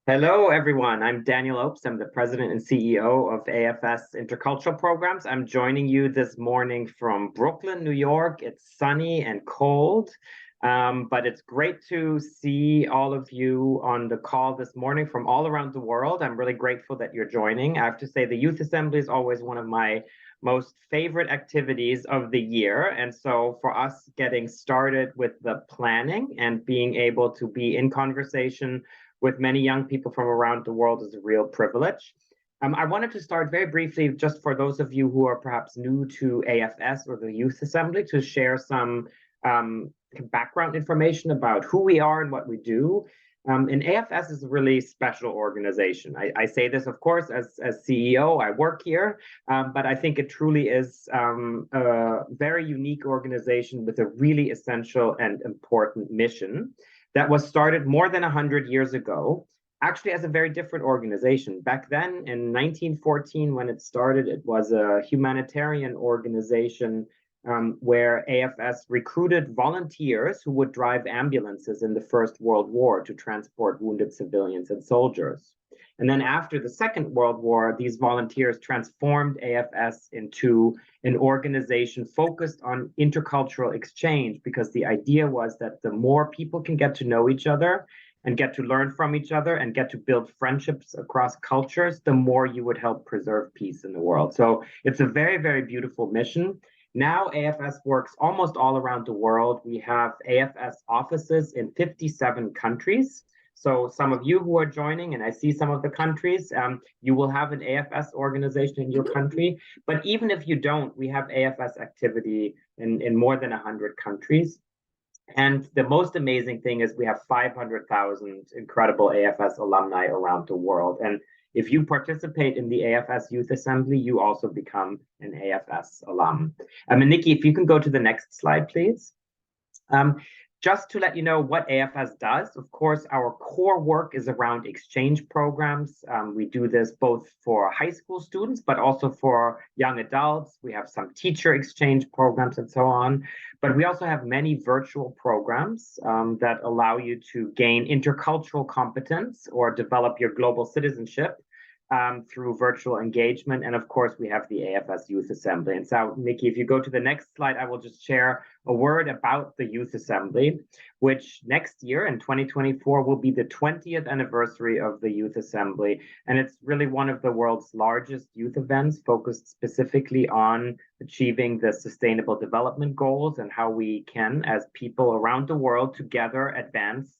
Hello, everyone. I'm Daniel Opes. I'm the president and CEO of AFS Intercultural Programs. I'm joining you this morning from Brooklyn, New York. It's sunny and cold, but it's great to see all of you on the call this morning from all around the world. I'm really grateful that you're joining. I have to say, the Youth Assembly is always one of my most favorite activities of the year. And so for us getting started with the planning and being able to be in conversation with many young people from around the world is a real privilege. I wanted to start very briefly, just for those of you who are perhaps new to AFS or the Youth Assembly, to share some background information about who we are and what we do. And AFS is a really special organization. I say this, of course, as CEO. I work here, but I think it truly is a very unique organization with a really essential and important mission that was started more than 100 years ago, actually as a very different organization. Back then, in 1914, when it started, it was a humanitarian organization where AFS recruited volunteers who would drive ambulances in the First World War to transport wounded civilians and soldiers. And then after the Second World War, these volunteers transformed AFS into an organization focused on intercultural exchange, because the idea was that the more people can get to know each other and get to learn from each other and get to build friendships across cultures, the more you would help preserve peace in the world. So it's a very, very beautiful mission. Now AFS works almost all around the world. We have AFS offices in 57 countries. So some of you who are joining, and I see some of the countries, you will have an AFS organization in your country. But even if you don't, we have AFS activity in more than 100 countries. And the most amazing thing is we have 500,000 incredible AFS alumni around the world. And if you participate in the AFS Youth Assembly, you also become an AFS alum. And Nikki, if you can go to the next slide, please. Just to let you know what AFS does, of course, our core work is around exchange programs. We do this both for high school students, but also for young adults. We have some teacher exchange programs and so on. But we also have many virtual programs that allow you to gain intercultural competence or develop your global citizenship through virtual engagement. And of course, we have the AFS Youth Assembly. And so, Nikki, if you go to the next slide, I will just share a word about the Youth Assembly, which next year in 2024 will be the 20th anniversary of the Youth Assembly. And it's really one of the world's largest youth events focused specifically on achieving the Sustainable Development Goals and how we can, as people around the world, together advance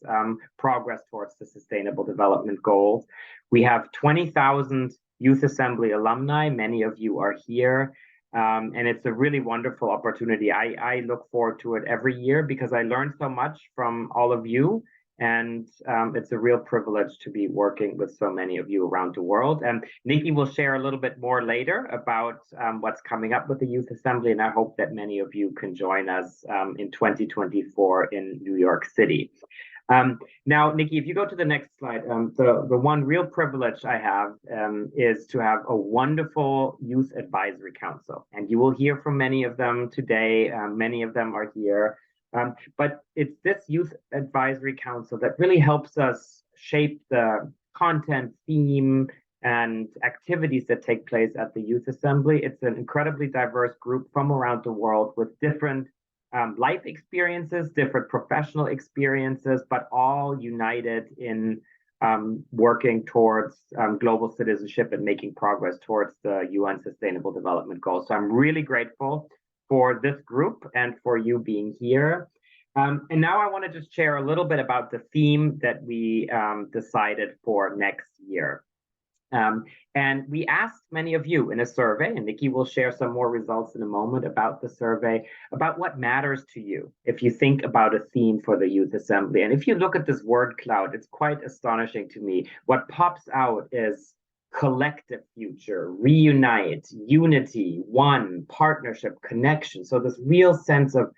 progress towards the Sustainable Development Goals. We have 20,000 Youth Assembly alumni. Many of you are here. And it's a really wonderful opportunity. I look forward to it every year because I learned so much from all of you. And it's a real privilege to be working with so many of you around the world. And Nikki will share a little bit more later about what's coming up with the Youth Assembly. And I hope that many of you can join us in 2024 in New York City. Now, Nikki, if you go to the next slide, the one real privilege I have is to have a wonderful youth advisory council. And you will hear from many of them today. Many of them are here. But it's this youth advisory council that really helps us shape the content, theme, and activities that take place at the Youth Assembly. It's an incredibly diverse group from around the world with different life experiences, different professional experiences, but all united in working towards global citizenship and making progress towards the UN Sustainable Development Goals. So I'm really grateful for this group and for you being here. And now I want to just share a little bit about the theme that we decided for next year. And we asked many of you in a survey, and Nikki will share some more results in a moment about the survey, about what matters to you if you think about a theme for the Youth Assembly. And if you look at this word cloud, it's quite astonishing to me. What pops out is collective future, reunite, unity, one, partnership, connection. So this real sense of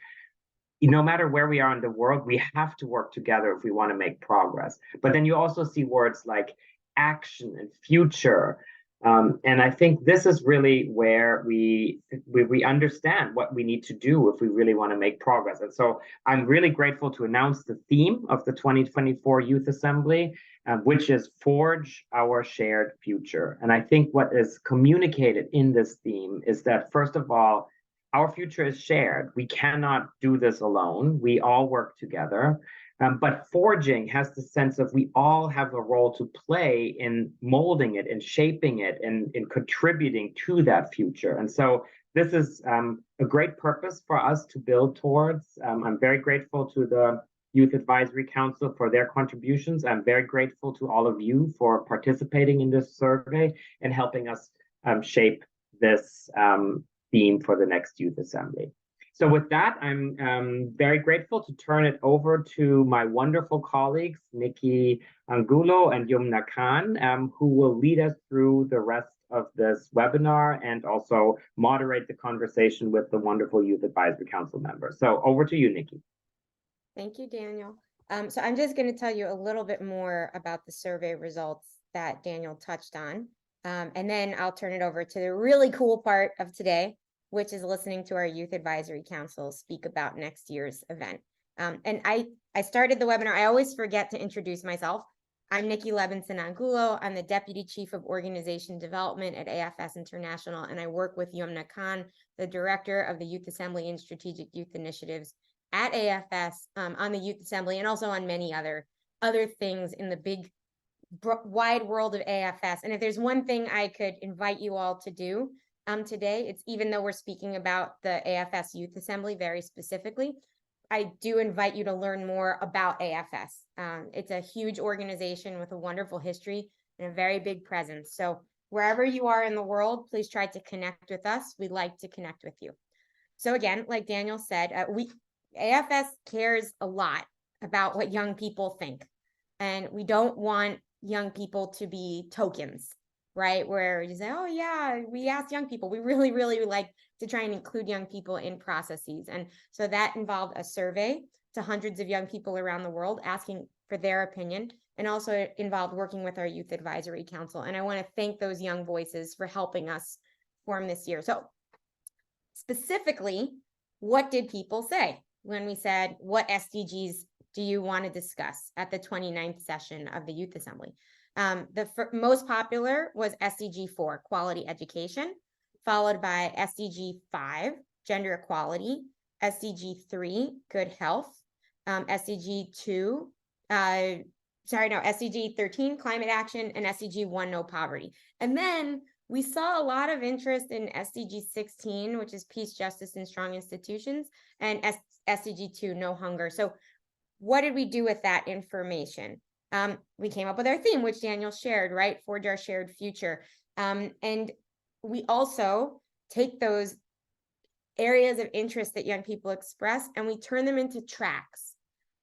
no matter where we are in the world, we have to work together if we want to make progress. But then you also see words like action and future, And I think this is really where we understand what we need to do if we really want to make progress. And so I'm really grateful to announce the theme of the 2024 Youth Assembly, which is Forge Our Shared Future. And I think what is communicated in this theme is that, first of all, our future is shared. We cannot do this alone. We all work together. But forging has the sense of we all have a role to play in molding it and shaping it and in contributing to that future. And so this is a great purpose for us to build towards. I'm very grateful to the Youth Advisory Council for their contributions. I'm very grateful to all of you for participating in this survey and helping us shape this theme for the next Youth Assembly. So with that, I'm very grateful to turn it over to my wonderful colleagues, Nikki Angulo and Yumna Khan, who will lead us through the rest of this webinar and also moderate the conversation with the wonderful Youth Advisory Council members. So over to you, Nikki. Thank you, Daniel. So I'm just going to tell you a little bit more about the survey results that Daniel touched on. And then I'll turn it over to the really cool part of today, which is listening to our Youth Advisory Council speak about next year's event. And I started the webinar. I always forget to introduce myself. I'm Nikki Levinson Angulo. I'm the Deputy Chief of Organization Development at AFS International, and I work with Yumna Khan, the Director of the Youth Assembly and Strategic Youth Initiatives at AFS, on the Youth Assembly, and also on many other things in the big, wide world of AFS. And if there's one thing I could invite you all to do today, it's, even though we're speaking about the AFS Youth Assembly very specifically, I do invite you to learn more about AFS. It's a huge organization with a wonderful history and a very big presence. So wherever you are in the world, please try to connect with us. We'd like to connect with you. So again, like Daniel said, AFS cares a lot about what young people think. And we don't want young people to be tokens, right? Where you say, oh yeah, we ask young people. We really, really like to try and include young people in processes. And so that involved a survey to hundreds of young people around the world asking for their opinion, and also involved working with our Youth Advisory Council. And I want to thank those young voices for helping us form this year. So specifically, what did people say when we said, what SDGs do you want to discuss at the 29th session of the Youth Assembly? The most popular was SDG 4, quality education, followed by SDG 5, gender equality, SDG 3, good health, SDG 13, climate action, and SDG 1, no poverty. And then we saw a lot of interest in SDG 16, which is peace, justice, and strong institutions, and SDG 2, no hunger. So what did we do with that information? We came up with our theme, which Daniel shared, right? Forge our shared future. And we also take those areas of interest that young people express and we turn them into tracks.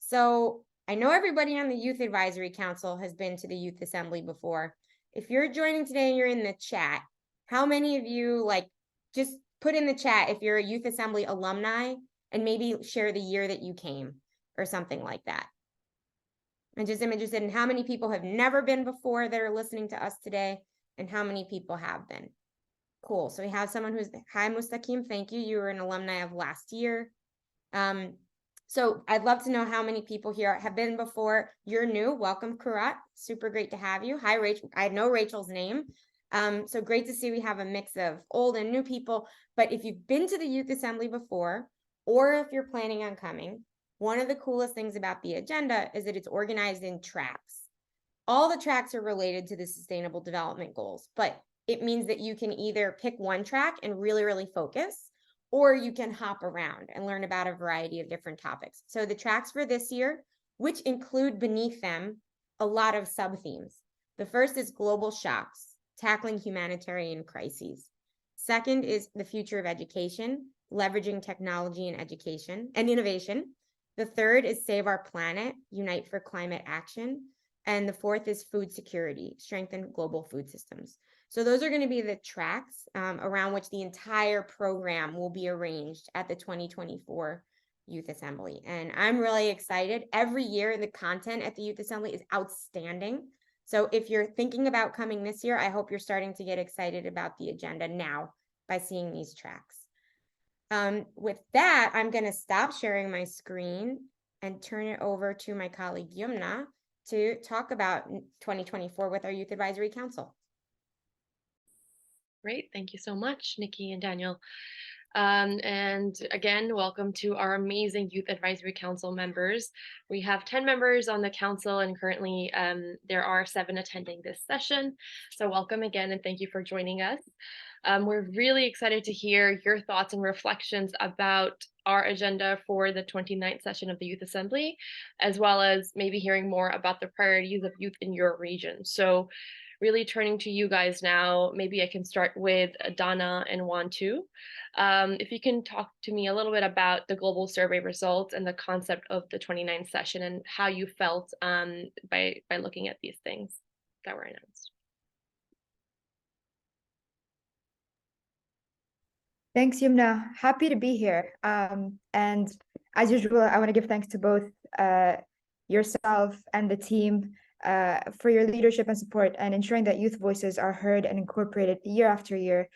So I know everybody on the Youth Advisory Council has been to the Youth Assembly before. If you're joining today and you're in the chat, how many of you, just put in the chat if you're a Youth Assembly alumni and maybe share the year that you came or something like that. I just am interested in how many people have never been before that are listening to us today and how many people have been. Cool. So we have someone who's, hi, Mustaqim, thank you. You were an alumni of last year. So I'd love to know how many people here have been before. You're new. Welcome, Kurat. Super great to have you. Hi, Rachel. I know Rachel's name. So great to see we have a mix of old and new people. But if you've been to the Youth Assembly before, or if you're planning on coming, one of the coolest things about the agenda is that it's organized in tracks. All the tracks are related to the Sustainable Development Goals, but it means that you can either pick one track and really, really focus, or you can hop around and learn about a variety of different topics. So the tracks for this year, which include beneath them a lot of sub-themes. The first is global shocks, tackling humanitarian crises. Second is the future of education, leveraging technology and education and innovation. The third is save our planet, unite for climate action. And the fourth is food security, strengthen global food systems. So those are going to be the tracks around which the entire program will be arranged at the 2024 Youth Assembly. And I'm really excited. Every year, the content at the Youth Assembly is outstanding. So if you're thinking about coming this year, I hope you're starting to get excited about the agenda now by seeing these tracks. With that, I'm going to stop sharing my screen and turn it over to my colleague Yumna to talk about 2024 with our Youth Advisory Council. Great, thank you so much, Nikki and Daniel. And again, welcome to our amazing Youth Advisory Council members. We have 10 members on the council, and currently there are 7 attending this session. So welcome again, and thank you for joining us. We're really excited to hear your thoughts and reflections about our agenda for the 29th session of the Youth Assembly, as well as maybe hearing more about the priorities of youth in your region. So really turning to you guys now, maybe I can start with Dana and Wantu. If you can talk to me a little bit about the global survey results and the concept of the 29th session and how you felt by looking at these things that were announced. Thanks, Yumna. Happy to be here. And as usual, I want to give thanks to both yourself and the team for your leadership and support and ensuring that youth voices are heard and incorporated year after year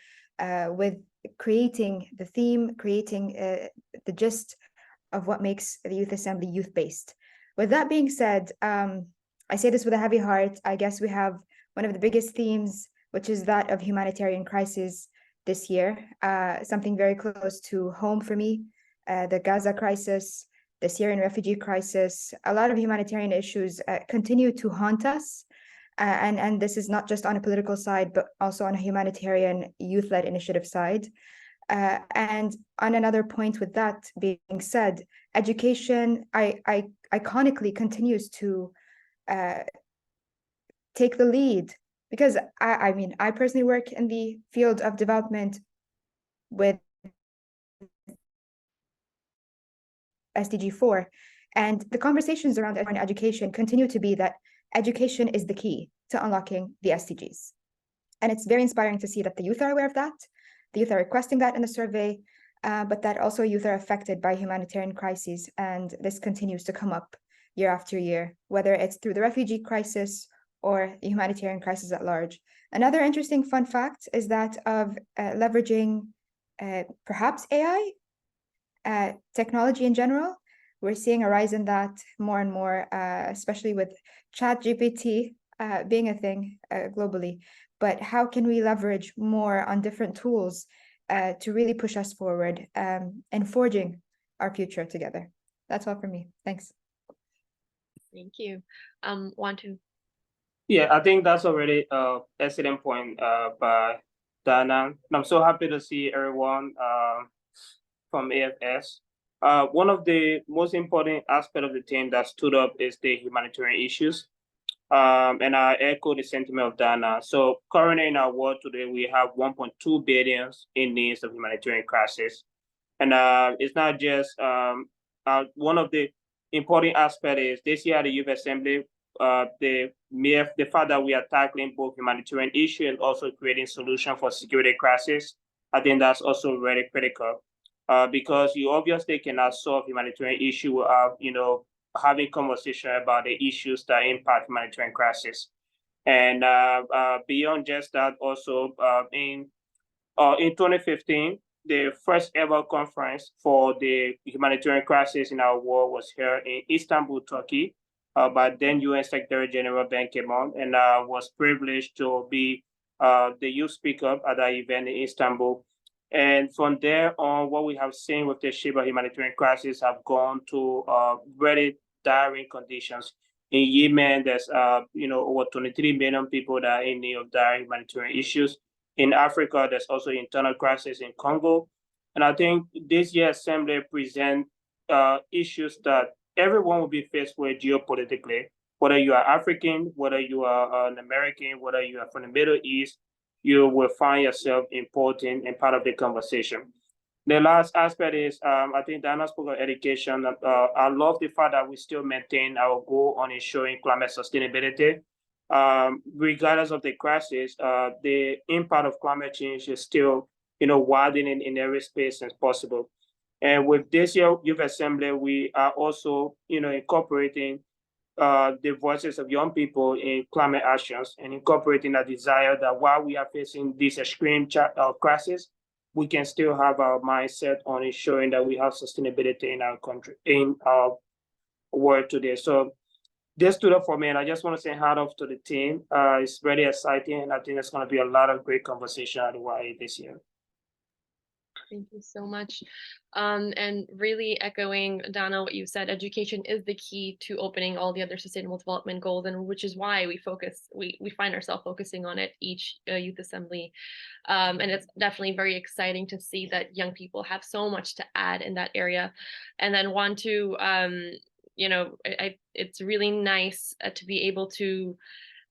with creating the theme, creating the gist of what makes the Youth Assembly youth-based. With that being said, I say this with a heavy heart. I guess we have one of the biggest themes, which is that of humanitarian crisis this year, something very close to home for me, the Gaza crisis, the Syrian refugee crisis. A lot of humanitarian issues continue to haunt us. And this is not just on a political side, but also on a humanitarian youth-led initiative side. And on another point with that being said, education iconically continues to take the lead, because I mean, I personally work in the field of development with SDG 4, and the conversations around education continue to be that education is the key to unlocking the SDGs. And it's very inspiring to see that the youth are aware of that. The youth are requesting that in the survey, but that also youth are affected by humanitarian crises. And this continues to come up year after year, whether it's through the refugee crisis or the humanitarian crisis at large. Another interesting fun fact is that of leveraging perhaps AI, technology in general. We're seeing a rise in that more and more, especially with ChatGPT being a thing globally. But how can we leverage more on different tools to really push us forward and forging our future together? That's all for me. Thanks. Thank you. Wantu. Yeah, I think that's already an excellent point by Dana. I'm so happy to see everyone from AFS. One of the most important aspects of the team that stood up is the humanitarian issues. And I echo the sentiment of Dana. So currently in our world today, we have 1.2 billion in needs of humanitarian crisis. And it's not just one of the important aspects is this year at the Youth Assembly, the fact that we are tackling both humanitarian issue and also creating solution for security crisis. I think that's also very critical because you obviously cannot solve humanitarian issue without, having conversation about the issues that impact humanitarian crisis. And beyond just that, also in 2015, the first ever conference for the humanitarian crisis in our world was here in Istanbul, Turkey, by then UN Secretary General Ban Ki-moon, and was privileged to be the youth speaker at that event in Istanbul. And from there on, what we have seen with the Sheba humanitarian crisis have gone to very dire conditions. In Yemen, there's over 23 million people that are in need of dire humanitarian issues. In Africa, there's also internal crisis in Congo. And I think this year's assembly present issues that everyone will be faced with geopolitically, whether you are African, whether you are an American, whether you are from the Middle East, you will find yourself important and part of the conversation. The last aspect is, I think Dana spoke of education. I love the fact that we still maintain our goal on ensuring climate sustainability. Regardless of the crisis, the impact of climate change is still, widening in every space as possible. And with this year Youth Assembly, we are also, incorporating the voices of young people in climate actions and incorporating a desire that while we are facing this extreme crisis, we can still have our mindset on ensuring that we have sustainability in our country, in our world today. So this stood up for me, and I just want to say hat off to the team. It's very exciting, and I think there's going to be a lot of great conversation at the YA this year. Thank you so much. And really echoing, Donna, what you said, education is the key to opening all the other sustainable development goals, and which is why we find ourselves focusing on it each youth assembly. And it's definitely very exciting to see that young people have so much to add in that area. And then want to, it's really nice to be able to,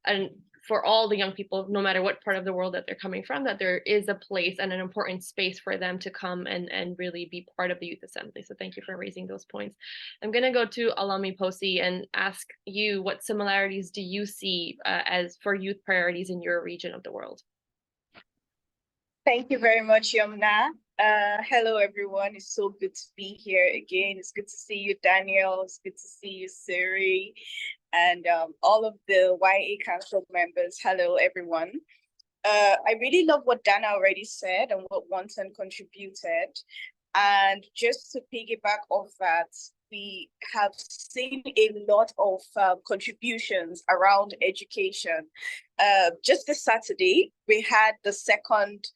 and for all the young people, no matter what part of the world that they're coming from, that there is a place and an important space for them to come and really be part of the Youth Assembly. So thank you for raising those points. I'm going to go to Alami Posi and ask you, what similarities do you see as for youth priorities in your region of the world? Thank you very much, Yumna. Hello, everyone. It's so good to be here again. It's good to see you, Daniel. It's good to see you, Siri, and all of the YA Council members. Hello, everyone. I really love what Dana already said and what Wanton contributed. And just to piggyback off that, we have seen a lot of contributions around education. Just this Saturday, we had the second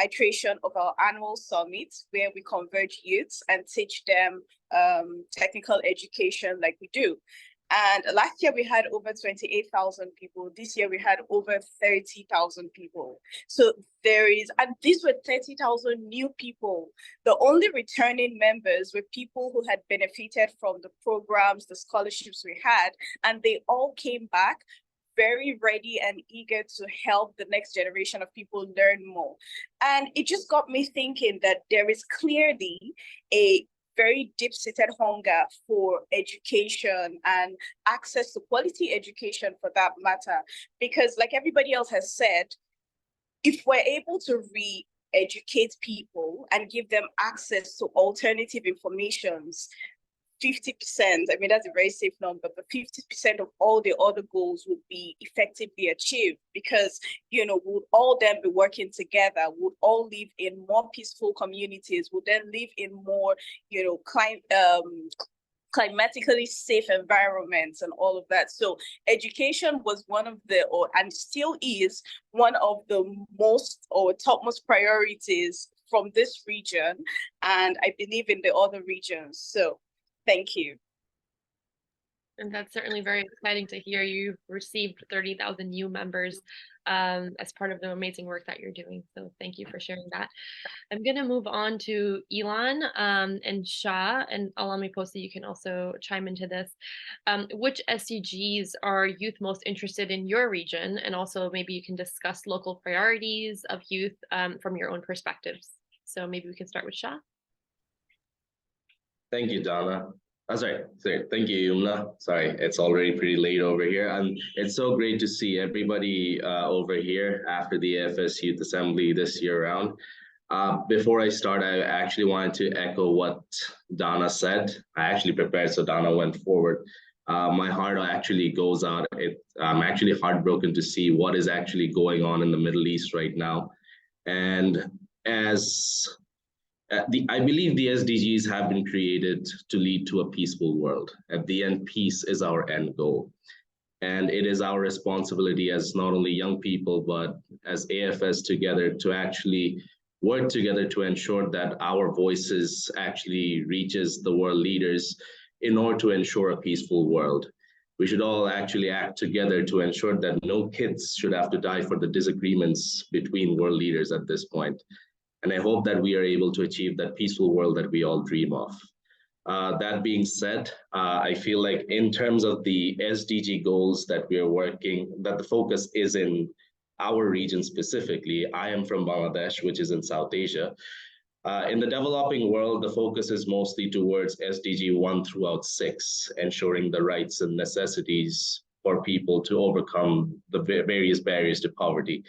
iteration of our annual summit, where we converge youths and teach them technical education like we do. And last year we had over 28,000 people. This year we had over 30,000 people. So and these were 30,000 new people. The only returning members were people who had benefited from the programs, the scholarships we had, and they all came back very ready and eager to help the next generation of people learn more. And it just got me thinking that there is clearly a very deep-seated hunger for education and access to quality education for that matter. Because like everybody else has said, if we're able to re-educate people and give them access to alternative informations, 50%, I mean, that's a very safe number, but 50% of all the other goals would be effectively achieved, because, would all then be working together, would all live in more peaceful communities, would then live in more, climatically safe environments and all of that. So education was one of the, and still is one of the most or topmost priorities from this region, and I believe in the other regions. So thank you. And that's certainly very exciting to hear. You've received 30,000 new members as part of the amazing work that you're doing. So thank you for sharing that. I'm going to move on to Elon and Shah, and Alami Posi, you can also chime into this. Which SDGs are youth most interested in your region? And also maybe you can discuss local priorities of youth from your own perspectives. So maybe we can start with Shah. Thank you, Donna. Sorry. Thank you, Yumna. Sorry, it's already pretty late over here. And it's so great to see everybody over here after the AFS Youth Assembly this year around. Before I start, I actually wanted to echo what Donna said. I actually prepared, so Donna went forward. My heart actually goes out. I'm actually heartbroken to see what is actually going on in the Middle East right now. And I believe the SDGs have been created to lead to a peaceful world. At the end, peace is our end goal. And it is our responsibility as not only young people, but as AFS together to actually work together to ensure that our voices actually reaches the world leaders in order to ensure a peaceful world. We should all actually act together to ensure that no kids should have to die for the disagreements between world leaders at this point. And I hope that we are able to achieve that peaceful world that we all dream of. That being said, I feel like in terms of the SDG goals that we are working, that the focus is in our region specifically. I am from Bangladesh, which is in South Asia. In the developing world, the focus is mostly towards SDG 1 throughout 6, ensuring the rights and necessities for people to overcome the various barriers to poverty.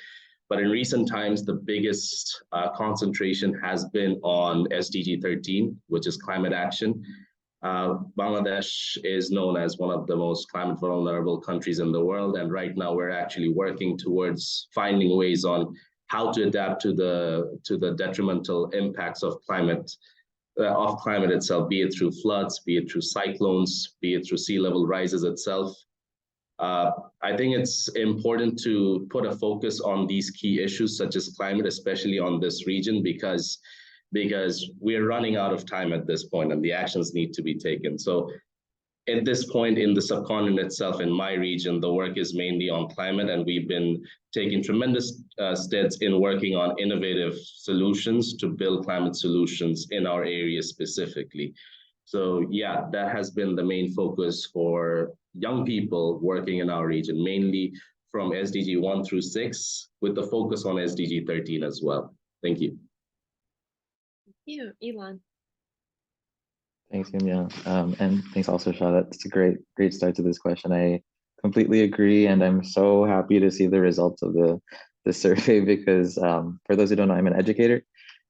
But in recent times, the biggest concentration has been on SDG 13, which is climate action. Bangladesh is known as one of the most climate vulnerable countries in the world. And right now we're actually working towards finding ways on how to adapt to the detrimental impacts of climate itself, be it through floods, be it through cyclones, be it through sea level rises itself. I think it's important to put a focus on these key issues such as climate, especially on this region, because we're running out of time at this point and the actions need to be taken. So at this point in the subcontinent itself, in my region, the work is mainly on climate, and we've been taking tremendous steps in working on innovative solutions to build climate solutions in our area specifically. So yeah, that has been the main focus for young people working in our region, mainly from SDG 1 through 6, with the focus on SDG 13 as well. Thank you. Thank you, Elon. Thanks, Yumya. And thanks also, Shah. That's a great start to this question. I completely agree, and I'm so happy to see the results of the survey because for those who don't know, I'm an educator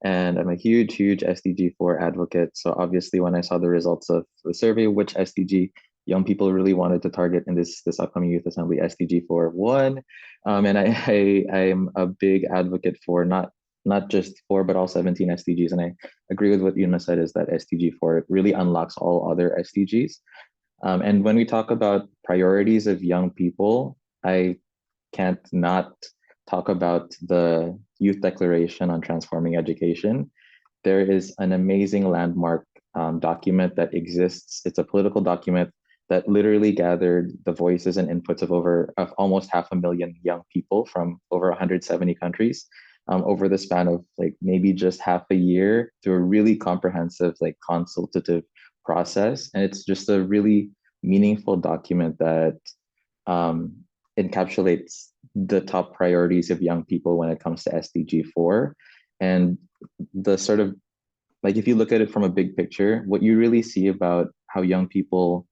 and I'm a huge SDG 4 advocate. So obviously when I saw the results of the survey, which SDG young people really wanted to target in this upcoming Youth Assembly, SDG 4 won. And I'm a big advocate for not just 4, but all 17 SDGs. And I agree with what Yuna said, is that SDG 4 really unlocks all other SDGs. And when we talk about priorities of young people, I can't not talk about the Youth Declaration on Transforming Education. There is an amazing landmark document that exists. It's a political document that literally gathered the voices and inputs of almost 500,000 young people from over 170 countries over the span of like maybe just half a year through a really comprehensive like consultative process. And it's just a really meaningful document that encapsulates the top priorities of young people when it comes to SDG 4. And the sort of, like, if you look at it from a big picture, what you really see about how young people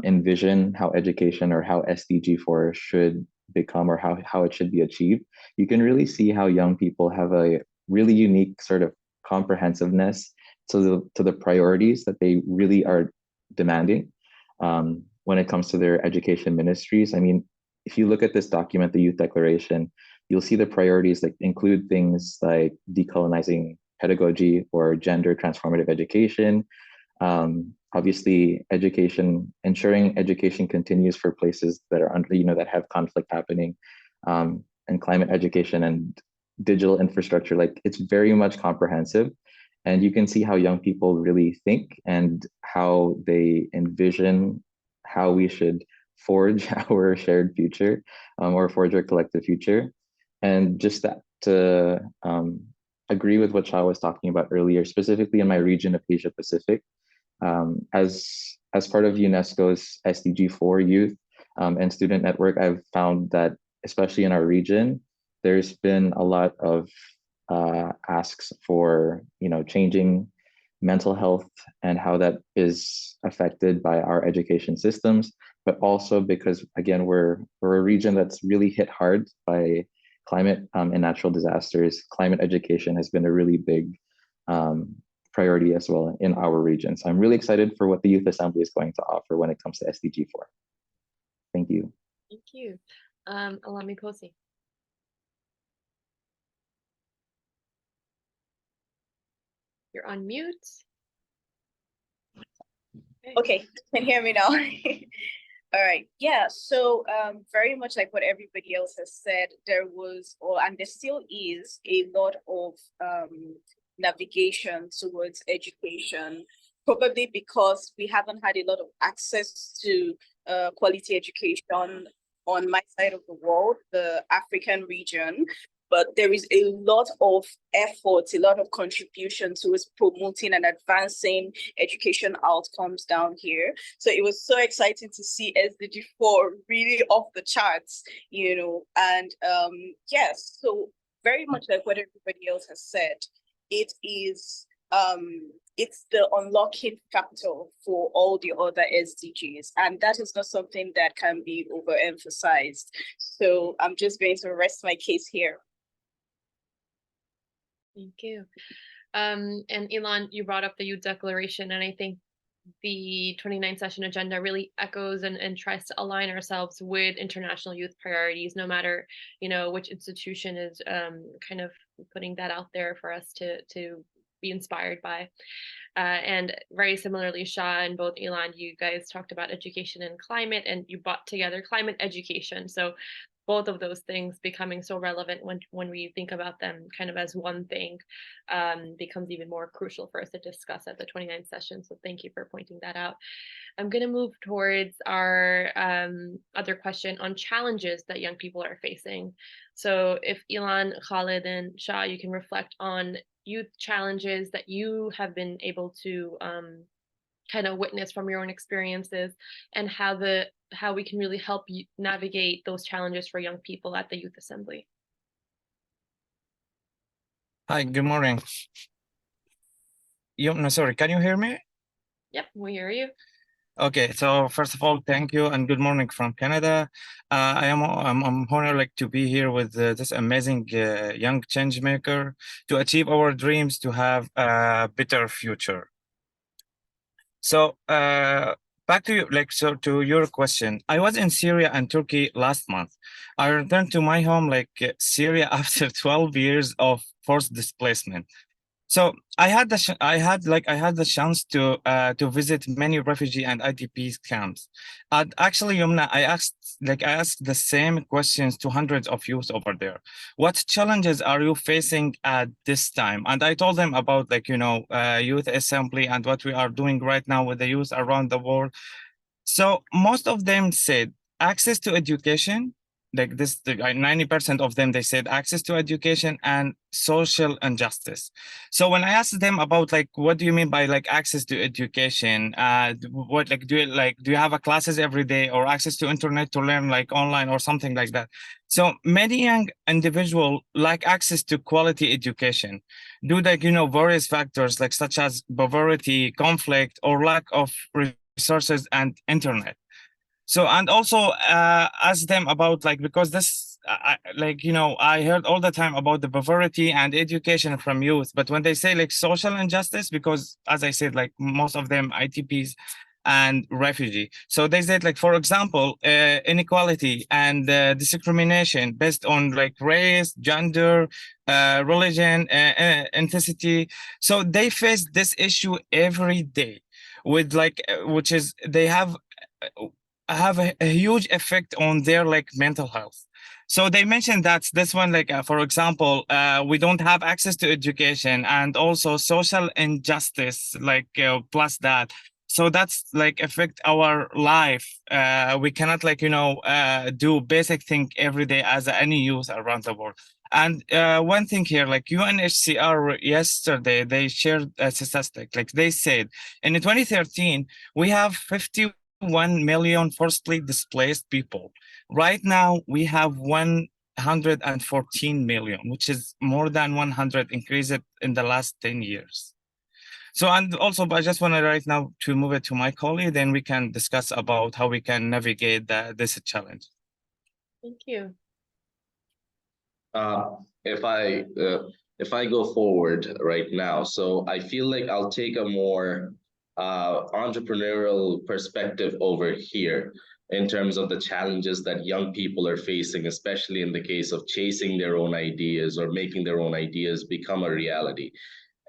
envision how education or how SDG 4 should become or how it should be achieved, you can really see how young people have a really unique sort of comprehensiveness to the priorities that they really are demanding when it comes to their education ministries. I mean, if you look at this document, the Youth Declaration, you'll see the priorities that include things like decolonizing pedagogy or gender transformative education. Obviously, education, ensuring education continues for places that are under, that have conflict happening, and climate education and digital infrastructure. Like, it's very much comprehensive, and you can see how young people really think and how they envision how we should forge our shared future, or forge our collective future. And just that to agree with what Shah was talking about earlier, specifically in my region of Asia Pacific, as part of UNESCO's SDG 4 Youth and Student Network, I've found that especially in our region, there's been a lot of asks for changing mental health and how that is affected by our education systems, but also because, again, we're a region that's really hit hard by climate and natural disasters. Climate education has been a really big priority as well in our region. So I'm really excited for what the Youth Assembly is going to offer when it comes to SDG 4. Thank you. Thank you. Alami Kosi. You're on mute. Okay, can you hear me now? All right, yeah, so very much like what everybody else has said, there was, and there still is, a lot of navigation towards education, probably because we haven't had a lot of access to quality education on my side of the world, the African region. But there is a lot of effort, a lot of contribution towards promoting and advancing education outcomes down here. So it was so exciting to see SDG 4 really off the charts, and yes, so very much like what everybody else has said, it is it's the unlocking factor for all the other SDGs, and that is not something that can be overemphasized. So I'm just going to rest my case here. Thank you. And Elon, you brought up the Youth Declaration, and I think the 29th session agenda really echoes and tries to align ourselves with international youth priorities, no matter, which institution is kind of putting that out there for us to be inspired by. And very similarly, Shah and both Ilan, you guys talked about education and climate, and you brought together climate education. So both of those things becoming so relevant when we think about them kind of as one thing becomes even more crucial for us to discuss at the 29th session. So thank you for pointing that out. I'm going to move towards our other question on challenges that young people are facing. So if Ilan, Khalid, and Shah, you can reflect on youth challenges that you have been able to kind of witness from your own experiences, and how we can really help you navigate those challenges for young people at the Youth Assembly. Hi, good morning. Sorry, can you hear me? Yep, we hear you. Okay, so first of all, thank you and good morning from Canada. I'm honored to be here with this amazing young change maker to achieve our dreams to have a better future. So back to you, to your question. I was in Syria and Turkey last month. I returned to my home, Syria, after 12 years of forced displacement. So I had the chance to visit many refugee and IDP camps. And actually, Yumna, I asked the same questions to hundreds of youth over there. What challenges are you facing at this time? And I told them about Youth Assembly and what we are doing right now with the youth around the world. So most of them said access to education. 90% of them, they said access to education and social injustice. So when I asked them about what do you mean by access to education, what do you have a classes every day or access to internet to learn online or something like that? So many young individuals lack access to quality education due to various factors such as poverty, conflict, or lack of resources and internet. So, and also ask them about because this, I heard all the time about the poverty and education from youth, but when they say social injustice, because as I said, most of them ITPs and refugee. So they said for example, inequality and discrimination based on race, gender, religion, ethnicity. So they face this issue every day with which is they have a huge effect on their mental health. So they mentioned that this one, for example, we don't have access to education and also social injustice, plus that. So that's affect our life. We cannot do basic thing every day as any youth around the world. And one thing here, UNHCR yesterday, they shared a statistic. They said in 2013, we have 51 million forcibly displaced people. Right now, we have 114 million, which is more than 100 increase it in the last 10 years. So, and also, I just want to right now to move it to my colleague, then we can discuss about how we can navigate this challenge. Thank you. If I go forward right now, so I feel like I'll take a more entrepreneurial perspective over here in terms of the challenges that young people are facing, especially in the case of chasing their own ideas or making their own ideas become a reality.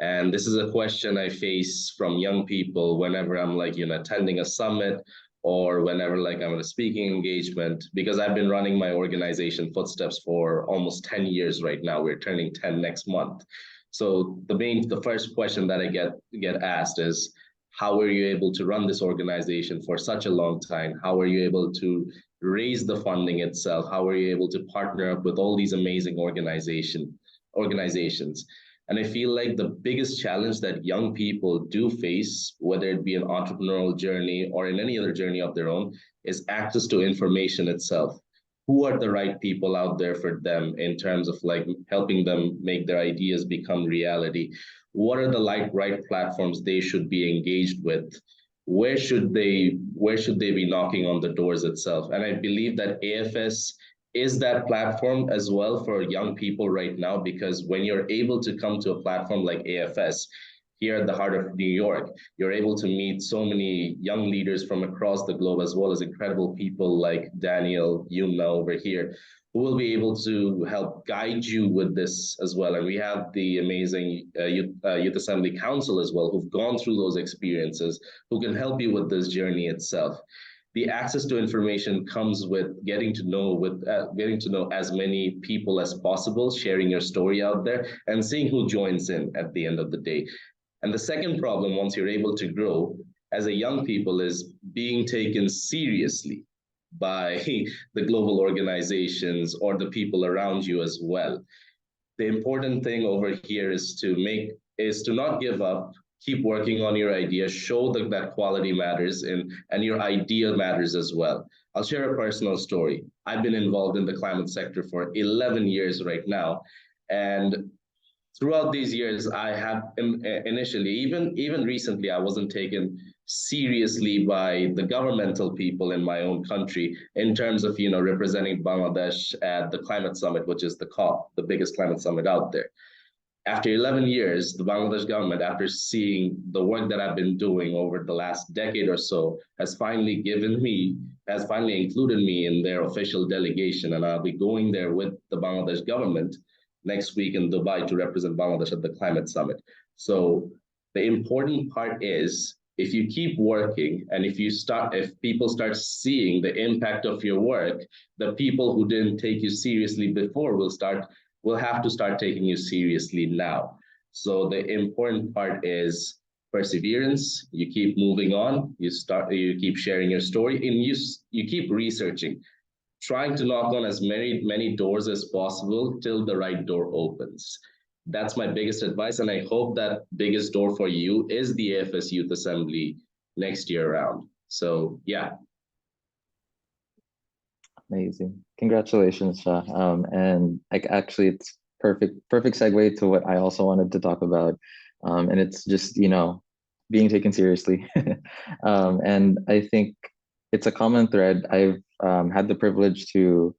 And this is a question I face from young people whenever I'm attending a summit or whenever I'm in a speaking engagement, because I've been running my organization Footsteps for almost 10 years right now. We're turning 10 next month. So the first question that I get asked is, how were you able to run this organization for such a long time? How were you able to raise the funding itself? How were you able to partner up with all these amazing organizations? And I feel like the biggest challenge that young people do face, whether it be an entrepreneurial journey or in any other journey of their own, is access to information itself. Who are the right people out there for them in terms of helping them make their ideas become reality? What are the right platforms they should be engaged with? Where should they be knocking on the doors itself? And I believe that AFS is that platform as well for young people right now, because when you're able to come to a platform like AFS, here at the heart of New York, you're able to meet so many young leaders from across the globe, as well as incredible people like Daniel, Yumna over here, who will be able to help guide you with this as well. And we have the amazing Youth Assembly Council as well, who've gone through those experiences, who can help you with this journey itself. The access to information comes with getting to know as many people as possible, sharing your story out there, and seeing who joins in at the end of the day. And the second problem, once you're able to grow as a young people, is being taken seriously by the global organizations or the people around you as well. The important thing over here is to not give up, keep working on your idea, show that quality matters and your idea matters as well. I'll share a personal story. I've been involved in the climate sector for 11 years right now. And throughout these years, I have initially, even recently, I wasn't taken seriously by the governmental people in my own country in terms of, representing Bangladesh at the climate summit, which is the COP, the biggest climate summit out there. After 11 years, the Bangladesh government, after seeing the work that I've been doing over the last decade or so, has finally included me in their official delegation. And I'll be going there with the Bangladesh government next week in Dubai to represent Bangladesh at the climate summit. So the important part is, if you keep working and if people start seeing the impact of your work, the people who didn't take you seriously before will have to start taking you seriously now. So the important part is perseverance. You keep moving on, you keep sharing your story, and you keep researching, trying to knock on as many doors as possible till the right door opens. That's my biggest advice, and I hope that biggest door for you is the AFS Youth Assembly next year around. So yeah. Amazing. Congratulations, Shah. And actually it's perfect segue to what I also wanted to talk about. And it's just, being taken seriously. And I think it's a common thread. I've had the privilege to,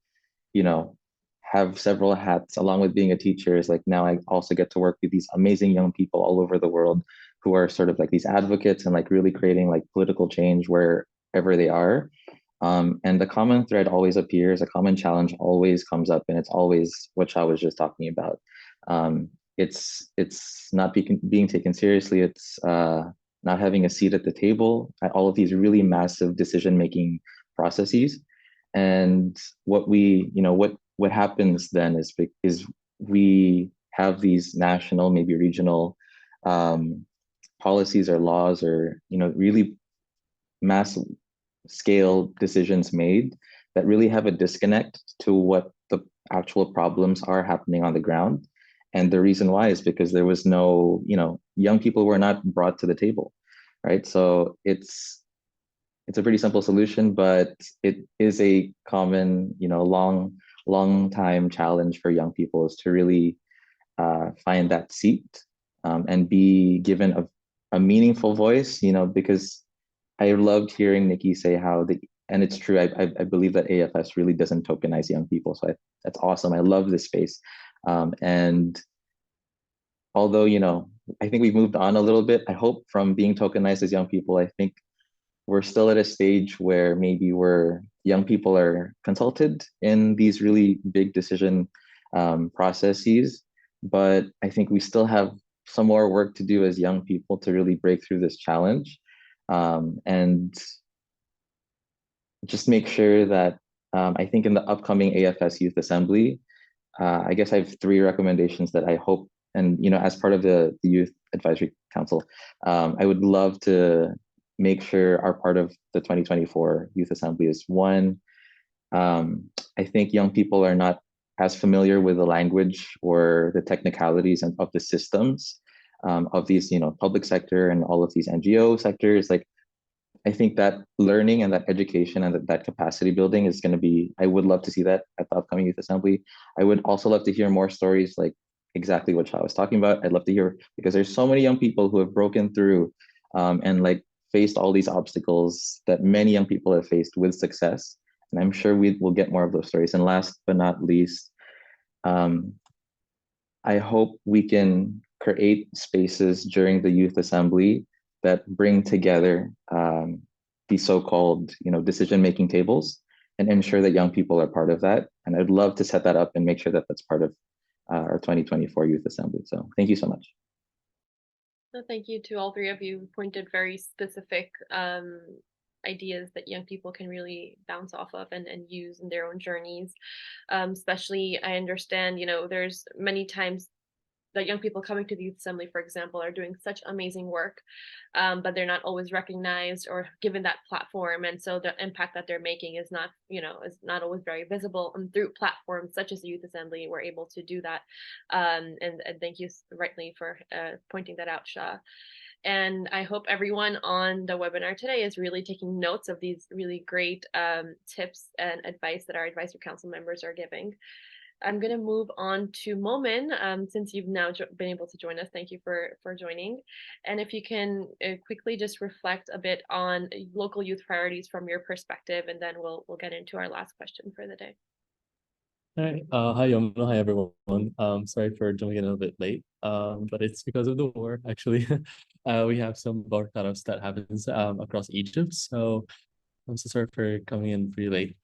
have several hats along with being a teacher. Is like now I also get to work with these amazing young people all over the world who are sort of like these advocates and like really creating like political change wherever they are. And the common thread always appears, a common challenge always comes up, and it's always what Shah was just talking about. It's not being taken seriously. It's not having a seat at the table at all of these really massive decision-making processes. And what happens then is we have these national, maybe regional policies or laws or, really massive scale decisions made that really have a disconnect to what the actual problems are happening on the ground. And the reason why is because there was no, young people were not brought to the table, right? So it's a pretty simple solution, but it is a common, long time challenge for young people, is to really find that seat and be given a meaningful voice, because I loved hearing Nikki say and it's true, I believe that AFS really doesn't tokenize young people. So that's awesome. I love this space. And although, I think we've moved on a little bit, I hope, from being tokenized as young people. I think we're still at a stage where maybe young people are consulted in these really big decision processes, but I think we still have some more work to do as young people to really break through this challenge. And just make sure that I think in the upcoming AFS Youth Assembly, I guess I have 3 recommendations that I hope, and as part of the Youth Advisory Council, I would love to make sure are part of the 2024 Youth Assembly is one. I think young people are not as familiar with the language or the technicalities of the systems of these, public sector and all of these NGO sectors. Like, I think that learning and that education and that capacity building is going to be, I would love to see that at the upcoming Youth Assembly. I would also love to hear more stories like exactly what Shah was talking about. I'd love to hear, because there's so many young people who have broken through and like faced all these obstacles that many young people have faced with success. And I'm sure we will get more of those stories. And last but not least, I hope we can create spaces during the youth assembly that bring together the so-called, decision-making tables and ensure that young people are part of that. And I'd love to set that up and make sure that that's part of our 2024 Youth Assembly. So thank you so much. Well, thank you to all three of you. Pointed very specific ideas that young people can really bounce off of and use in their own journeys. Especially, I understand, there's many times that young people coming to the Youth Assembly, for example, are doing such amazing work, but they're not always recognized or given that platform. And so the impact that they're making is not, is not always very visible. And through platforms such as the Youth Assembly, we're able to do that. And thank you rightly for pointing that out, Shah. And I hope everyone on the webinar today is really taking notes of these really great tips and advice that our advisory council members are giving. I'm going to move on to Momin, since you've now been able to join us. Thank you for joining. And if you can quickly just reflect a bit on local youth priorities from your perspective, and then we'll get into our last question for the day. Hi, hi Yomna, hi everyone. Sorry for jumping in a little bit late, but it's because of the war, actually. We have some power cutoffs that happens across Egypt, so I'm so sorry for coming in pretty late.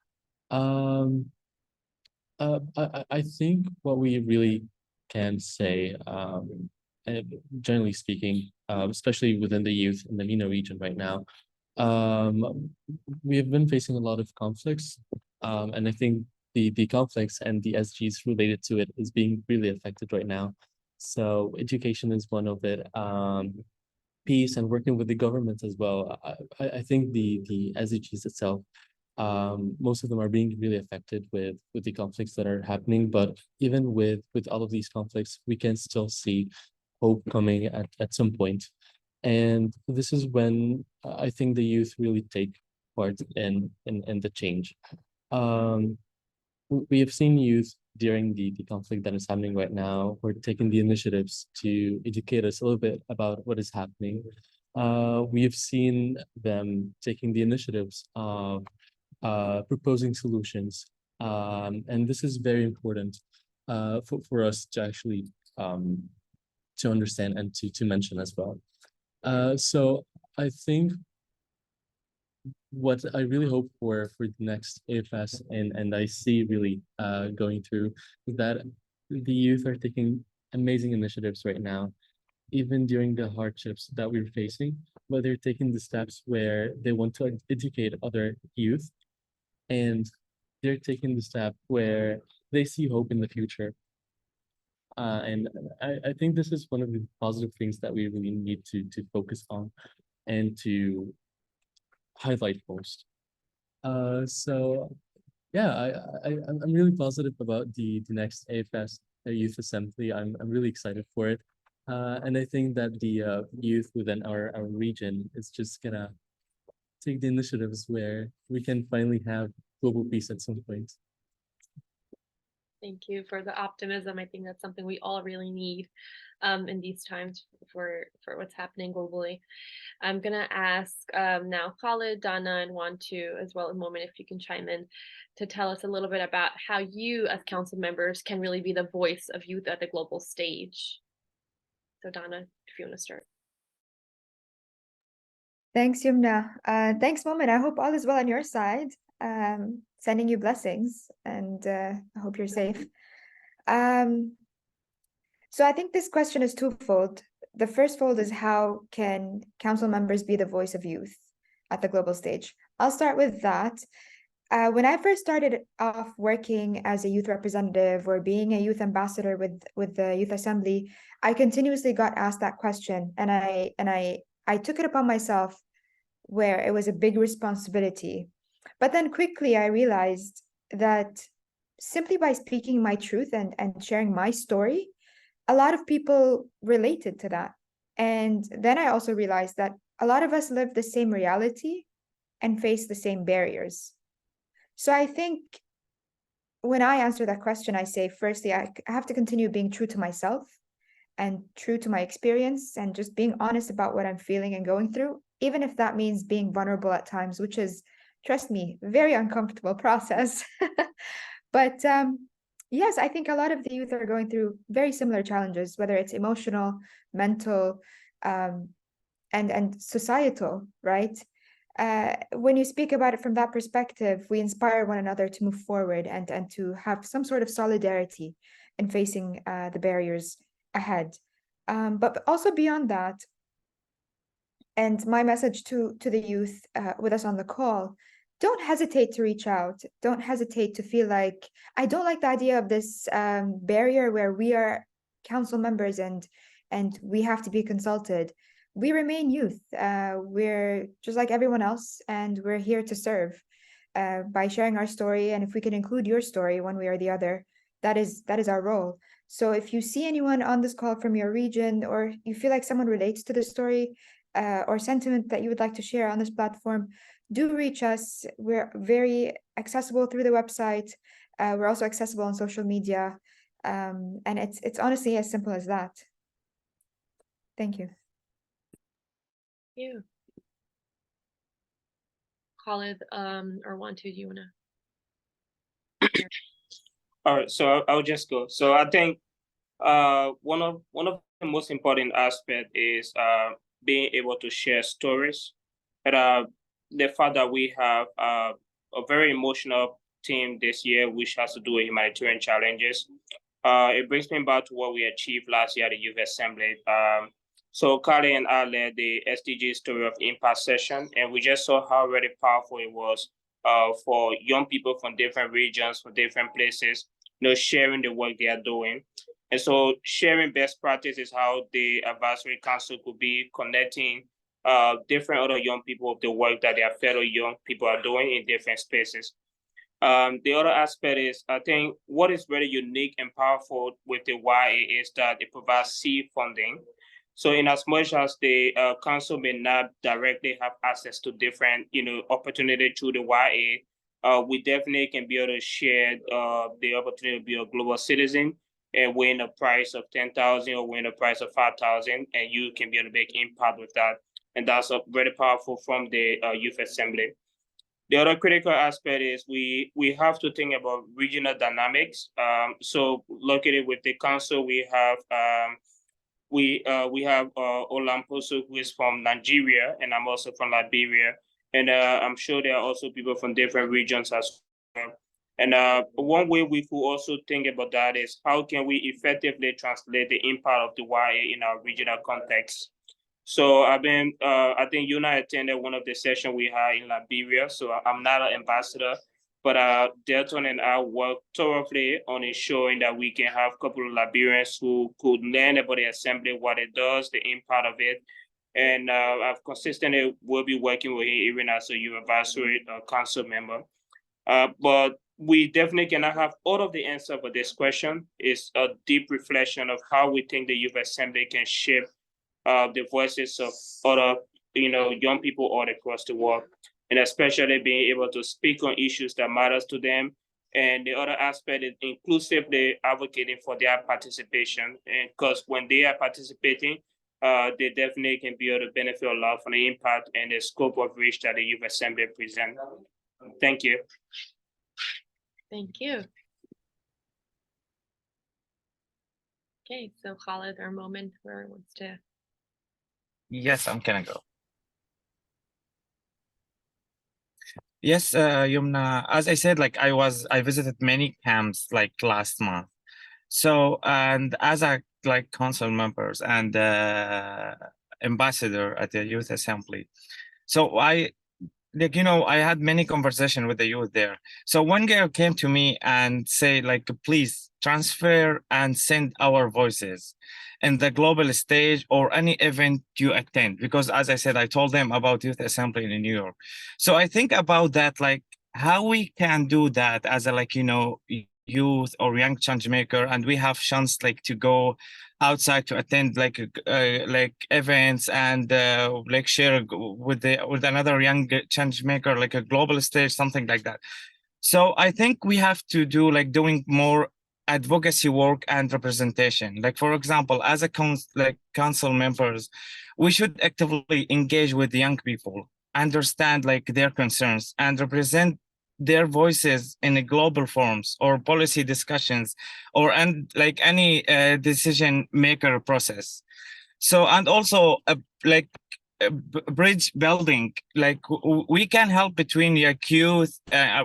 I think what we really can say, generally speaking, especially within the youth in the MENA region right now, we have been facing a lot of conflicts, and I think the conflicts and the SDGs related to it is being really affected right now. So education is one of it. Peace and working with the government as well. I think the SDGs itself, most of them are being really affected with the conflicts that are happening. But even with all of these conflicts, we can still see hope coming at some point. And this is when I think the youth really take part in the change. We have seen youth during the conflict that is happening right now, who are taking the initiatives to educate us a little bit about what is happening. We have seen them taking the initiatives of proposing solutions. And this is very important for us to actually to understand and to mention as well. So I think what I really hope for the next AFS and I see really going through is that the youth are taking amazing initiatives right now, even during the hardships that we're facing, but they're taking the steps where they want to educate other youth, and they're taking the step where they see hope in the future. And I think this is one of the positive things that we really need to focus on and to highlight most. So yeah, I'm really positive about the next AFS Youth Assembly. I'm really excited for it. And I think that the youth within our region is just gonna take the initiatives where we can finally have global peace at some point. Thank you for the optimism. I think that's something we all really need in these times for what's happening globally. I'm gonna ask now Khalid, Dana, and Wantu as well in a moment if you can chime in to tell us a little bit about how you as council members can really be the voice of youth at the global stage. So Dana, if you want to start. Thanks, Yumna. Thanks, Momin. I hope all is well on your side. Sending you blessings, and I hope you're safe. So I think this question is twofold. The first fold is, how can council members be the voice of youth at the global stage? I'll start with that. When I first started off working as a youth representative or being a youth ambassador with the Youth Assembly, I continuously got asked that question, and I took it upon myself, where it was a big responsibility. But then quickly I realized that simply by speaking my truth and sharing my story, a lot of people related to that. And then I also realized that a lot of us live the same reality and face the same barriers. So I think when I answer that question, I say, firstly, I have to continue being true to myself and true to my experience and just being honest about what I'm feeling and going through, even if that means being vulnerable at times, which is, trust me, very uncomfortable process. But Yes, I think a lot of the youth are going through very similar challenges, whether it's emotional, mental, and societal, right? When you speak about it from that perspective, we inspire one another to move forward and to have some sort of solidarity in facing the barriers ahead. But also beyond that, and my message to the youth with us on the call, don't hesitate to reach out. Don't hesitate to feel like, I don't like the idea of this barrier where we are council members and we have to be consulted. We remain youth. We're just like everyone else, and we're here to serve by sharing our story. And if we can include your story one way or the other, that is our role. So if you see anyone on this call from your region, or you feel like someone relates to the story or sentiment that you would like to share on this platform, do reach us. We're very accessible through the website. We're also accessible on social media. And it's honestly as simple as that. Thank you. You. Khalid, or Wantu, do you wanna? All right, so I'll just go. So I think one of the most important aspect is being able to share stories. And the fact that we have a very emotional team this year, which has to do with humanitarian challenges. It brings me back to what we achieved last year at the Youth Assembly. So Kali and I led the SDG Story of Impact session, and we just saw how very powerful it was for young people from different regions, from different places, sharing the work they are doing. And so sharing best practices, how the advisory council could be connecting different other young people of the work that their fellow young people are doing in different spaces. The other aspect is, I think what is very unique and powerful with the YA is that it provides seed funding. So in as much as the council may not directly have access to different, opportunity through the YA, we definitely can be able to share the opportunity to be a global citizen and win a prize of 10,000 or win a prize of 5,000, and you can be able to make impact with that. And that's very powerful from the Youth Assembly. The other critical aspect is we have to think about regional dynamics. So located with the council, we have Olamposo, who is from Nigeria, and I'm also from Liberia. And I'm sure there are also people from different regions as well. And one way we could also think about that is how can we effectively translate the impact of the YA in our regional context? So I think you and I attended one of the sessions we had in Liberia. So I'm not an ambassador, but Delton and I worked thoroughly on ensuring that we can have a couple of Liberians who could learn about the assembly, what it does, the impact of it. And I've consistently will be working with him even as a youth advisory council member. But we definitely cannot have all of the answer for this question. It's a deep reflection of how we think the youth assembly can shape the voices of other, young people all across the world, and especially being able to speak on issues that matters to them. And the other aspect is inclusively advocating for their participation, and because when they are participating, they definitely can be able to benefit a lot from the impact and the scope of reach that the Youth Assembly present. Thank you. Thank you. Okay, so Khalid, our moment where it wants to. Yes, I'm gonna go. Yes, Yumna, as I said, like I visited many camps like last month. So, and as a council members and ambassador at the Youth Assembly. So I had many conversations with the youth there. So one girl came to me and say please transfer and send our voices in the global stage or any event you attend. Because as I said, I told them about Youth Assembly in New York. So I think about that, how we can do that as a youth or young change maker, and we have chance to go outside to attend events and share with another young change maker, like a global stage, something like that. So I think we have to do doing more advocacy work and representation. For example, as a council members, we should actively engage with the young people, understand their concerns, and represent their voices in a global forums or policy discussions or like any decision maker process. So, and also bridge building, like we can help between youth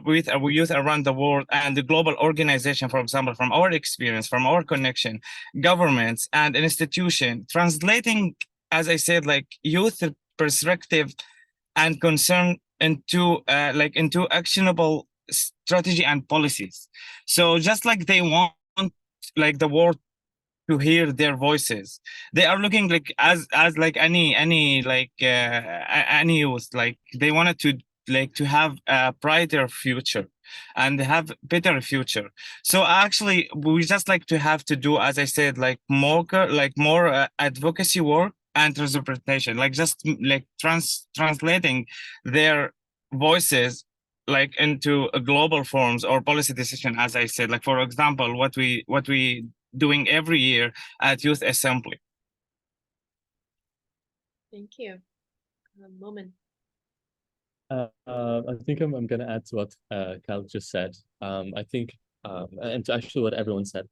with our youth around the world and the global organization, for example, from our experience, from our connection, governments and institution, translating, as I said, like youth perspective and concern into into actionable strategy and policies. So just like they want like the world to hear their voices, they are looking like as like any like any youth, like they wanted to have a brighter future and have better future. So actually we just like to have to do, as I said, like more advocacy work and interpretation, like just like translating their voices like into a global forms or policy decision, as I said, like for example what we doing every year at Youth Assembly. Thank you. Moment. I think I'm gonna add to what Cal just said. I think and to actually what everyone said.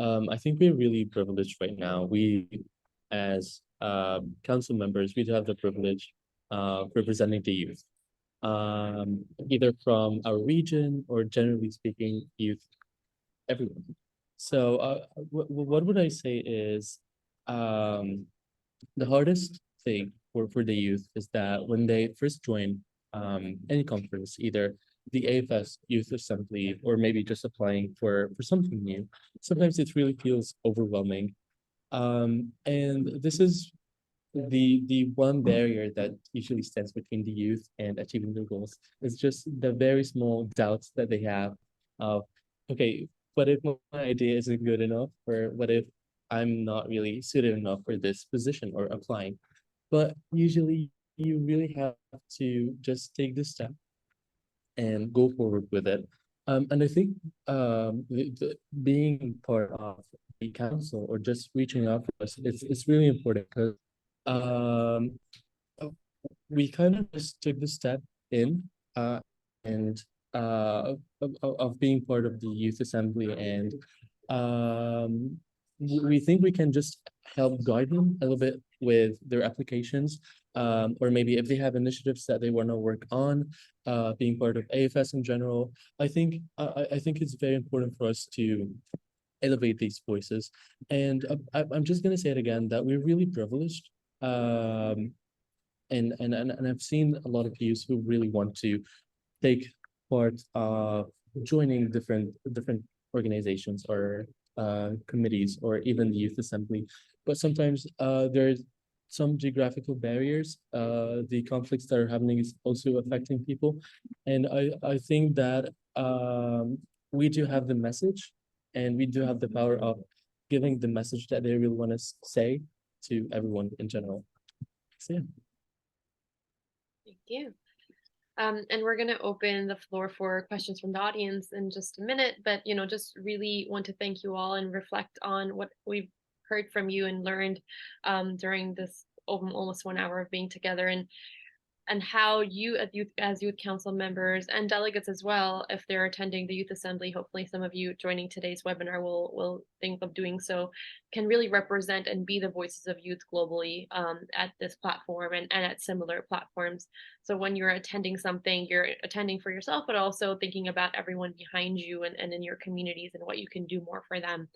I think we're really privileged right now. We, as council members, we do have the privilege of representing the youth, either from our region or generally speaking, youth everywhere. So what would I say is the hardest thing for the youth is that when they first join any conference, either the AFS Youth Assembly or maybe just applying for something new, sometimes it really feels overwhelming. And this is the one barrier that usually stands between the youth and achieving their goals. Is just the very small doubts that they have of, okay, what if my idea isn't good enough? Or what if I'm not really suited enough for this position or applying? But usually you really have to just take this step and go forward with it. And I think being part of the council or just reaching out to us, it's really important because we kind of just took the step in and of being part of the Youth Assembly, and we think we can just help guide them a little bit with their applications, or maybe if they have initiatives that they want to work on, being part of AFS in general. I think it's very important for us to elevate these voices, and I'm just gonna say it again that we're really privileged. And I've seen a lot of youth who really want to take part of joining different organizations or committees or even the Youth Assembly. But sometimes there's some geographical barriers. The conflicts that are happening is also affecting people. And I think that we do have the message and we do have the power of giving the message that they really want to say to everyone in general. So yeah. Thank you. And we're going to open the floor for questions from the audience in just a minute, but just really want to thank you all and reflect on what we've heard from you and learned during this almost 1 hour of being together, and how you as youth council members and delegates as well, if they're attending the Youth Assembly, hopefully some of you joining today's webinar will think of doing so, can really represent and be the voices of youth globally at this platform and at similar platforms. So when you're attending something, you're attending for yourself, but also thinking about everyone behind you and in your communities and what you can do more for them.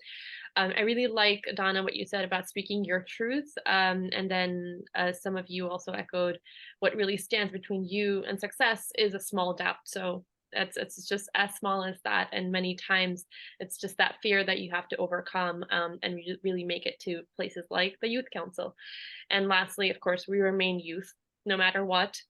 I really like, Donna, what you said about speaking your truth. And then some of you also echoed what really stands between you and success is a small doubt. So it's just as small as that. And many times it's just that fear that you have to overcome and really make it to places like the Youth Council. And lastly, of course, we remain youth no matter what.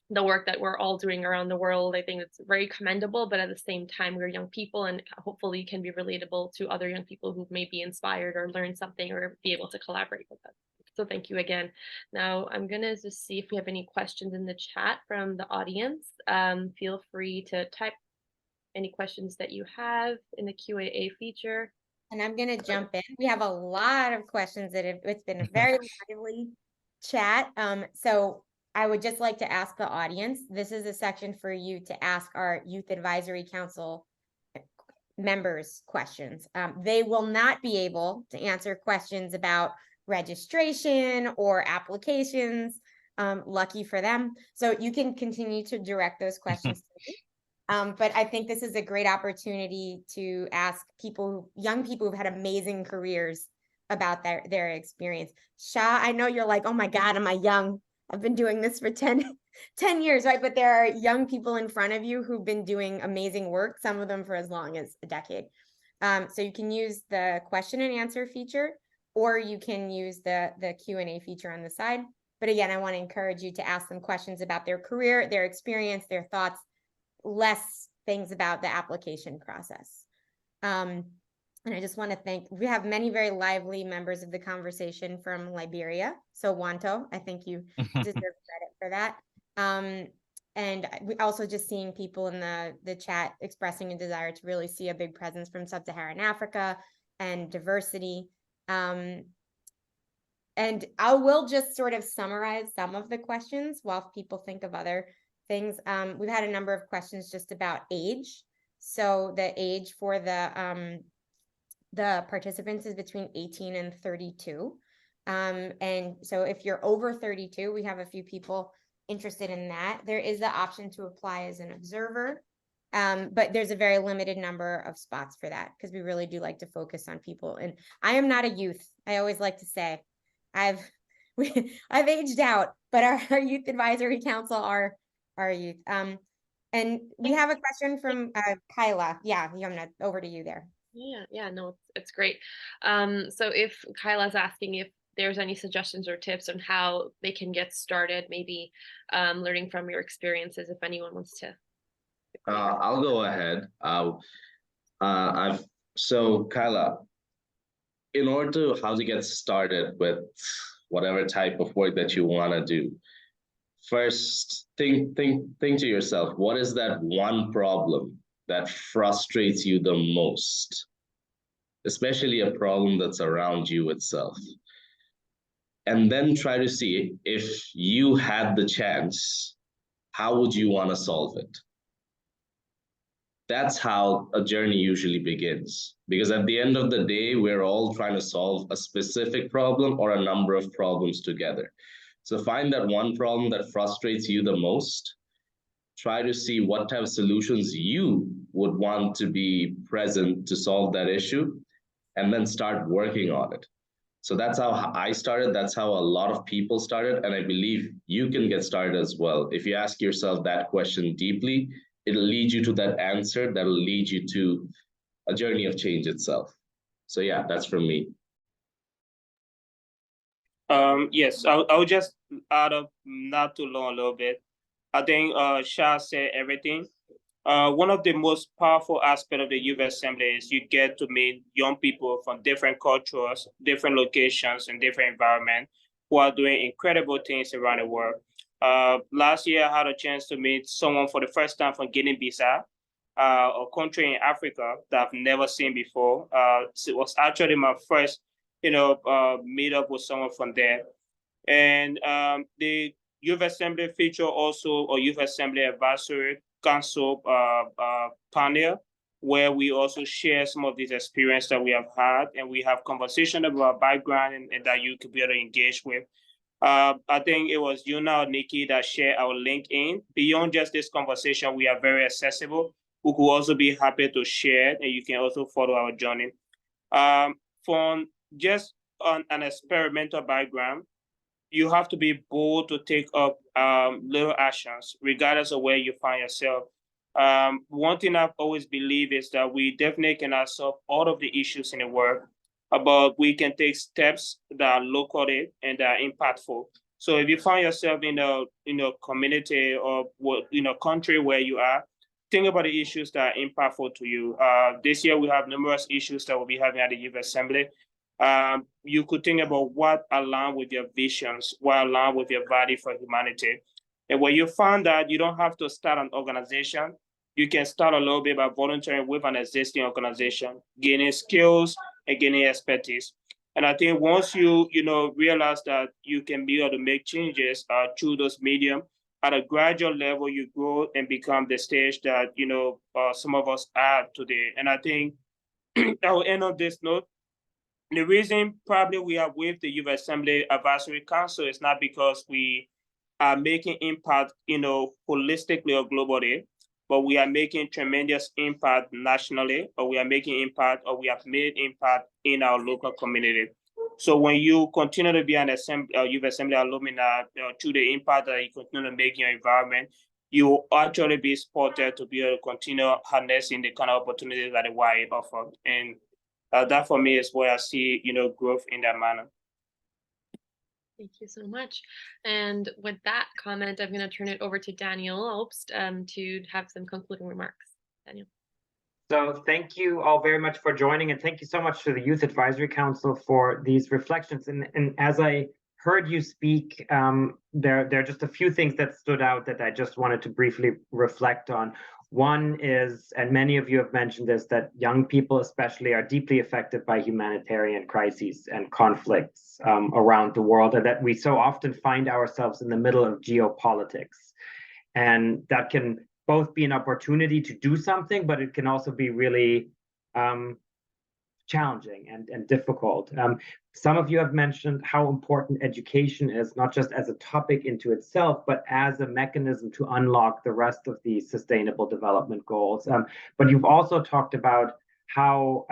The work that we're all doing around the world, I think it's very commendable, but at the same time, we're young people and hopefully can be relatable to other young people who may be inspired or learn something or be able to collaborate with us. So thank you again. Now I'm gonna just see if we have any questions in the chat from the audience. Feel free to type any questions that you have in the Q&A feature. And I'm gonna jump in. We have a lot of questions it's been a very lively chat. So I would just like to ask the audience, this is a section for you to ask our Youth Advisory Council members questions. They will not be able to answer questions about registration or applications. Lucky for them. So you can continue to direct those questions to me. But I think this is a great opportunity to ask people, young people who've had amazing careers about their experience. Shah, I know you're like, oh my God, am I young? I've been doing this for 10 years, right? But there are young people in front of you who've been doing amazing work, some of them for as long as a decade. So you can use the question and answer feature, or you can use the Q&A feature on the side. But again, I want to encourage you to ask them questions about their career, their experience, their thoughts, less things about the application process. And I just want to thank, we have many very lively members of the conversation from Liberia. So Wanto, I think you deserve credit for that. And we also just seeing people in the chat expressing a desire to really see a big presence from Sub-Saharan Africa and diversity. And I will just sort of summarize some of the questions while people think of other things. We've had a number of questions just about age. So the age for the participants is between 18 and 32. And so if you're over 32, we have a few people interested in that. There is the option to apply as an observer, but there's a very limited number of spots for that because we really do like to focus on people. And I am not a youth. I always like to say I've aged out, but our Youth Advisory Council are youth. And we have a question from Kyla. Yeah, Yumna, over to you there. Yeah, no, it's great. So if Kyla's asking if there's any suggestions or tips on how they can get started, maybe learning from your experiences, if anyone wants to. I'll go ahead. So Kyla, in order to how to get started with whatever type of work that you want to do, first think to yourself, what is that one problem that frustrates you the most, especially a problem that's around you itself. And then try to see if you had the chance, how would you want to solve it? That's how a journey usually begins. Because at the end of the day, we're all trying to solve a specific problem or a number of problems together. So find that one problem that frustrates you the most. Try to see what type of solutions you would want to be present to solve that issue, and then start working on it. So that's how I started. That's how a lot of people started. And I believe you can get started as well. If you ask yourself that question deeply, it'll lead you to that answer that'll lead you to a journey of change itself. So yeah, that's from me. Yes, I'll just add up not too long a little bit. I think Shah said everything. One of the most powerful aspects of the Youth Assembly is you get to meet young people from different cultures, different locations, and different environments who are doing incredible things around the world. Last year, I had a chance to meet someone for the first time from Guinea-Bissau, a country in Africa that I've never seen before. So it was actually my first, meet up with someone from there. And the Youth Assembly feature also a Youth Assembly Advisory Council panel, where we also share some of these experiences that we have had, and we have conversation about background and that you could be able to engage with. I think it was Yuna or Nikki that shared our LinkedIn. Beyond just this conversation, we are very accessible. We could also be happy to share, and you can also follow our journey. From just on an experimental background, you have to be bold to take up little actions, regardless of where you find yourself. One thing I've always believed is that we definitely cannot solve all of the issues in the world, but we can take steps that are local and that are impactful. So if you find yourself in a community or country where you are, think about the issues that are impactful to you. This year we have numerous issues that we'll be having at the Youth Assembly. You could think about what align with your visions, what align with your value for humanity. And when you find that you don't have to start an organization, you can start a little bit by volunteering with an existing organization, gaining skills and gaining expertise. And I think once you realize that you can be able to make changes through those medium, at a gradual level, you grow and become the stage that some of us are today. And I think I will end on this note. The reason probably we are with the Youth Assembly Advisory Council is not because we are making impact, holistically or globally, but we are making tremendous impact nationally, or we are making impact, or we have made impact in our local community. So when you continue to be an Youth Assembly alumni through the impact that you continue to make in your environment, you will actually be supported to be able to continue harnessing the kind of opportunities that the YA offer. And that for me is where I see, growth in that manner. Thank you so much. And with that comment, I'm going to turn it over to Daniel Obst to have some concluding remarks. Daniel. So thank you all very much for joining, and thank you so much to the Youth Advisory Council for these reflections. And as I heard you speak, there are just a few things that stood out that I just wanted to briefly reflect on. One is, and many of you have mentioned this, that young people especially are deeply affected by humanitarian crises and conflicts around the world, and that we so often find ourselves in the middle of geopolitics. And that can both be an opportunity to do something, but it can also be really challenging and difficult. Some of you have mentioned how important education is, not just as a topic into itself, but as a mechanism to unlock the rest of the Sustainable Development Goals. But you've also talked about how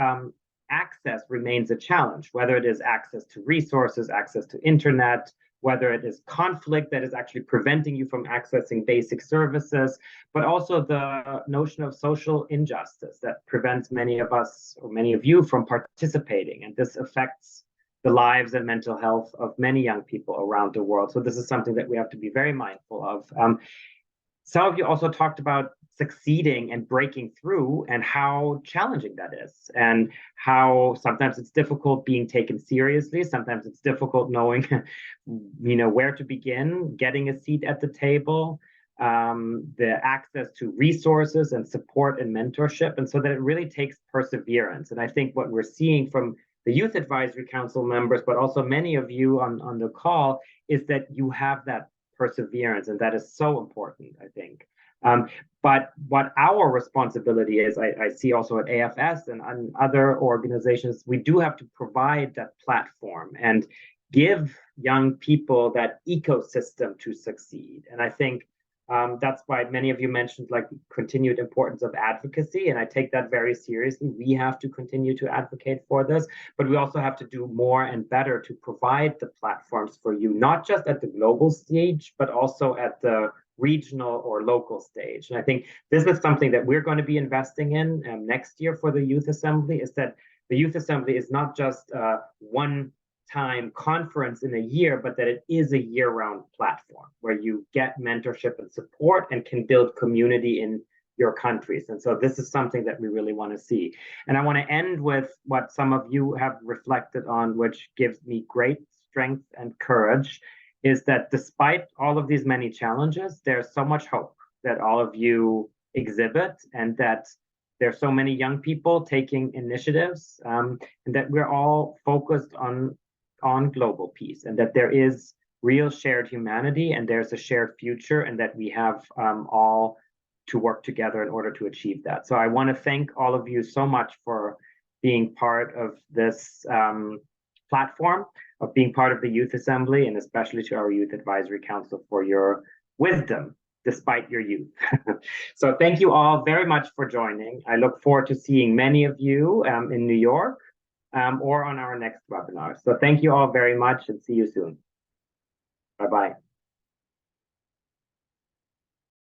access remains a challenge, whether it is access to resources, access to internet, whether it is conflict that is actually preventing you from accessing basic services, but also the notion of social injustice that prevents many of us, or many of you, from participating. And this affects the lives and mental health of many young people around the world. So this is something that we have to be very mindful of. Some of you also talked about succeeding and breaking through and how challenging that is, and how sometimes it's difficult being taken seriously. Sometimes it's difficult knowing, where to begin, getting a seat at the table, the access to resources and support and mentorship. And so that it really takes perseverance. And I think what we're seeing from the Youth Advisory Council members, but also many of you on the call, is that you have that perseverance, and that is so important, I think. But what our responsibility is, I see also at AFS and on other organizations, we do have to provide that platform and give young people that ecosystem to succeed. And I think that's why many of you mentioned continued importance of advocacy, and I take that very seriously. We have to continue to advocate for this, but we also have to do more and better to provide the platforms for you, not just at the global stage, but also at the regional or local stage. And I think this is something that we're going to be investing in next year for the Youth Assembly, is that the Youth Assembly is not just one-time conference in a year, but that it is a year-round platform where you get mentorship and support and can build community in your countries. And so this is something that we really want to see. And I want to end with what some of you have reflected on, which gives me great strength and courage, is that despite all of these many challenges, there's so much hope that all of you exhibit, and that there's so many young people taking initiatives, and that we're all focused on global peace, and that there is real shared humanity, and there's a shared future, and that we have all to work together in order to achieve that. So I want to thank all of you so much for being part of this platform, of being part of the Youth Assembly, and especially to our Youth Advisory Council for your wisdom despite your youth. So thank you all very much for joining. I look forward to seeing many of you in New York or on our next webinar. So thank you all very much, and see you soon. Bye-bye.